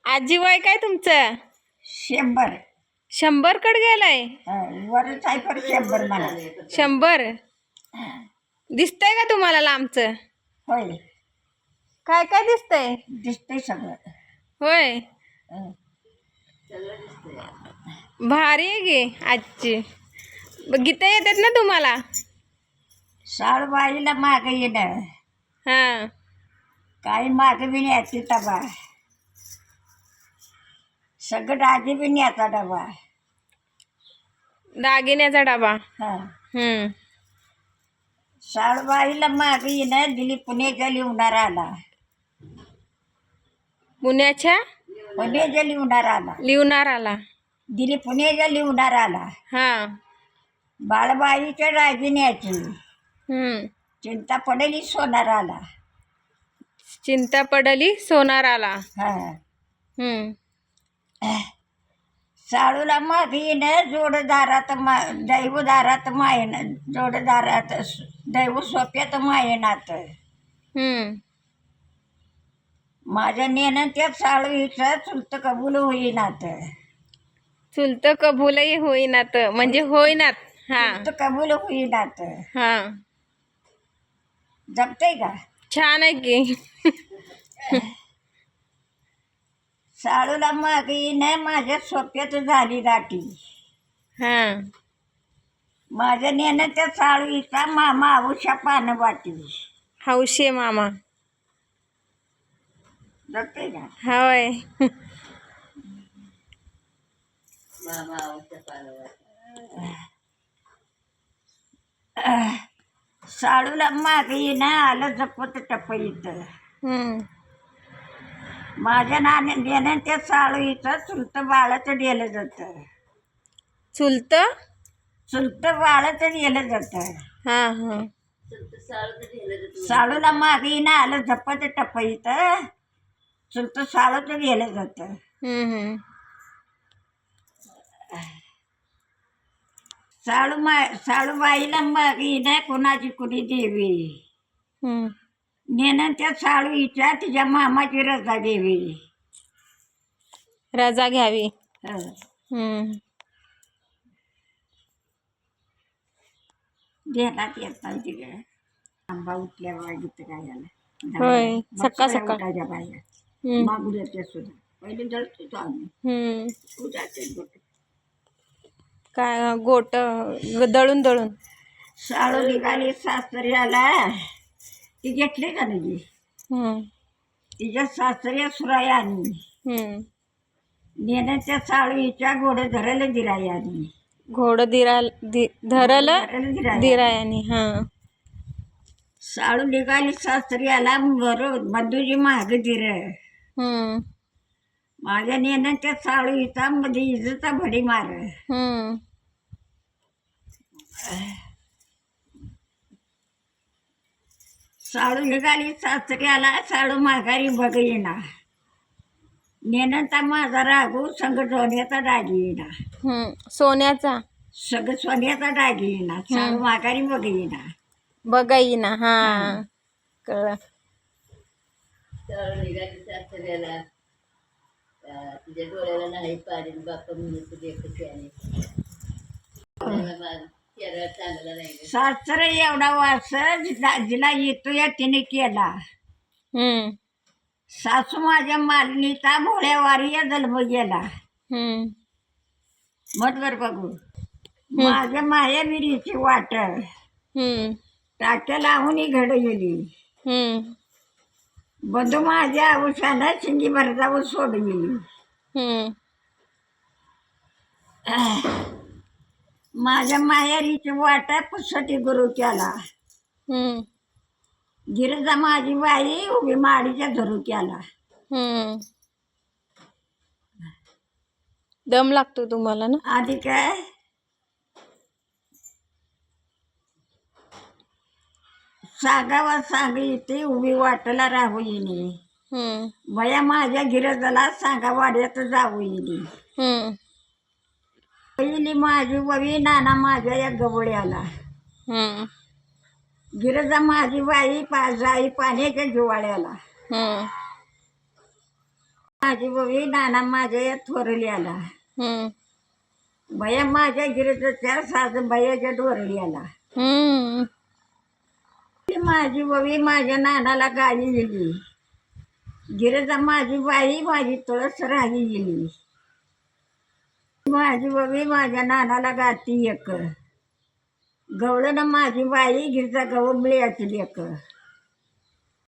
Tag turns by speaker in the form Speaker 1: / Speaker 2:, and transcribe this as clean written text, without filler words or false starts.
Speaker 1: आजी वय काय तुमचं?
Speaker 2: 100.
Speaker 1: 100 कड गेलाय.
Speaker 2: वरच आहे पर 100 मला.
Speaker 1: 100 दिसतंय का तुम्हाला लांबचं?
Speaker 2: होय,
Speaker 1: काय काय दिसतंय?
Speaker 2: दिसतंय सगळं.
Speaker 1: होय,
Speaker 2: हं.
Speaker 1: भारी आहे गे आजची. गीता येतात ना तुम्हाला?
Speaker 2: साळूबाईला माग येणं,
Speaker 1: हा,
Speaker 2: काही माग बी न्यायची डबा, सगळं दागी बी न्यायचा डबा.
Speaker 1: दागिन्याचा डबा.
Speaker 2: हा, साळूबाईला माग येणं, दिली पुण्याच्या लिहूनार आला.
Speaker 1: पुण्याच्या
Speaker 2: पुण्याच्या लिहूनार आला.
Speaker 1: लिवणार आला.
Speaker 2: दिली पुण्याच्या लिहूनार आला.
Speaker 1: हा,
Speaker 2: बाळबाईच्या दागिन्याची चिंता पडेली सोनार आला.
Speaker 1: चिंता पडली सोनार आला.
Speaker 2: हा,
Speaker 1: हम्म,
Speaker 2: साळूला माग येणं, जोडदारात दैवदारात मायन, जोडदारात दैव सोप्यात मायनात.
Speaker 1: हम्म,
Speaker 2: माझ्या नेणं त्या साळूचं चुलत कबूल होईनात.
Speaker 1: चुलत कबूलही होईनात म्हणजे होईनात. हा,
Speaker 2: चुलत कबूल होईनात.
Speaker 1: हा,
Speaker 2: जमतंय का?
Speaker 1: छान आहे की.
Speaker 2: साळूला माग येणं, माझ्या सोप्यात झाली दाटी.
Speaker 1: हा,
Speaker 2: माझ्या नेणं त्या साळूचा मामा आऊशा पानं वाटी.
Speaker 1: हौशी मामा.
Speaker 2: जमतंय का?
Speaker 1: होय.
Speaker 2: साळूला माग येणं, आलं जपत टपईत.
Speaker 1: हम्म,
Speaker 2: माझ्या नेणं त्या साळूचं चुलत बाळच डेलं जातं.
Speaker 1: चुलत.
Speaker 2: चुलत बाळच डेलं जातं.
Speaker 1: हा, हा,
Speaker 2: साळूला माग येणं, आलं झपत टपईत. चुलत साळूच डेलं जातं.
Speaker 1: हम्म,
Speaker 2: साळूबाईला माग येणं, कुणाची कुणी देवी.
Speaker 1: हम्म,
Speaker 2: नेणं त्या साळूच्या तिच्या मामाची रजा देवी.
Speaker 1: रजा घ्यावी.
Speaker 2: हं.
Speaker 1: हम्म,
Speaker 2: ध्यानात येत नाही तिकडे. आंबा उठल्या गीत गायला.
Speaker 1: होय, सकाळ सकाळ.
Speaker 2: उठायच्या बाया
Speaker 1: हम्म,
Speaker 2: मागू येते सुद्धा. पहिले जळत होतो आम्ही.
Speaker 1: हम्म,
Speaker 2: उठायचे गोट.
Speaker 1: काय गोट दळून दळून.
Speaker 2: साळू निघाली सासऱ्याला, ती घेतली का नाही?
Speaker 1: हम्म,
Speaker 2: तिच्या सासऱ्या सुरायानी
Speaker 1: हम्म,
Speaker 2: नेणं त्या साळूच्या घोड धरलं दिरायानी.
Speaker 1: घोड धरल दिरायानी. हा,
Speaker 2: साळू निघाली सासऱ्याला, बंधूजी माग दिर.
Speaker 1: हम्म,
Speaker 2: माझ्या नेणं त्या साळूचा मध्ये इजचा भडी मार.
Speaker 1: हम्म,
Speaker 2: साळू निघाली सासऱ्याला, साळू माघारी बघ येणार. नेणंता माझा राघू संग सोन्याचा डागी येणार.
Speaker 1: सोन्याचा.
Speaker 2: सग सोन्याचा डागी येणार. साळू माघारी बघ येणार.
Speaker 1: बघा येईना. हा, कळलं.
Speaker 2: तिच्या डोळ्याला नाही पाणी, बापा म्हणून सासरे एवढा वास जिला येतो या तिने केला.
Speaker 1: हम्म,
Speaker 2: सासू माझ्या मालनीचा भोळ्यावारी या जन्म गेला.
Speaker 1: हम्म,
Speaker 2: मधवर बघू माझ्या मायाविरीची वाट,
Speaker 1: हम्म,
Speaker 2: टाक्या लावून घड गेली.
Speaker 1: हम्म,
Speaker 2: बंधू माझ्या आयुष्यानं शिंगी भरजावून सोडून गेली.
Speaker 1: हम्म,
Speaker 2: माझ्या मायारीची वाट पुसटी गुरु केला.
Speaker 1: हम्म,
Speaker 2: गिरजा माझी बाई उभी माडीच्या धरू केला.
Speaker 1: हम्म. दम लागतो तुम्हाला ना?
Speaker 2: आधी काय सांगावा सांग इथे उभी वाटला राहू येणे. बया माझ्या गिरजाला सांगा वाड्यात जाऊ येणे. पहिली माझी ववी नाना माझ्या या गवळ्याला. गिरजा माझी बाई जाई पाण्याच्या जिवाळ्याला. माझी बवी नाना माझ्या या थोरल्याला.
Speaker 1: हम्म.
Speaker 2: बया माझ्या गिरजाच्या साज बयाच्या डोरल्याला.
Speaker 1: हम्म.
Speaker 2: माझी बवी माझ्या नानाला गाली गेली. गिरजा माझी बाई माझी तुळस राही गेली. माझी बवी माझ्या नानाला गाती एक. गवळण माझी बाई गिरजा गवंबळ्याची लेक.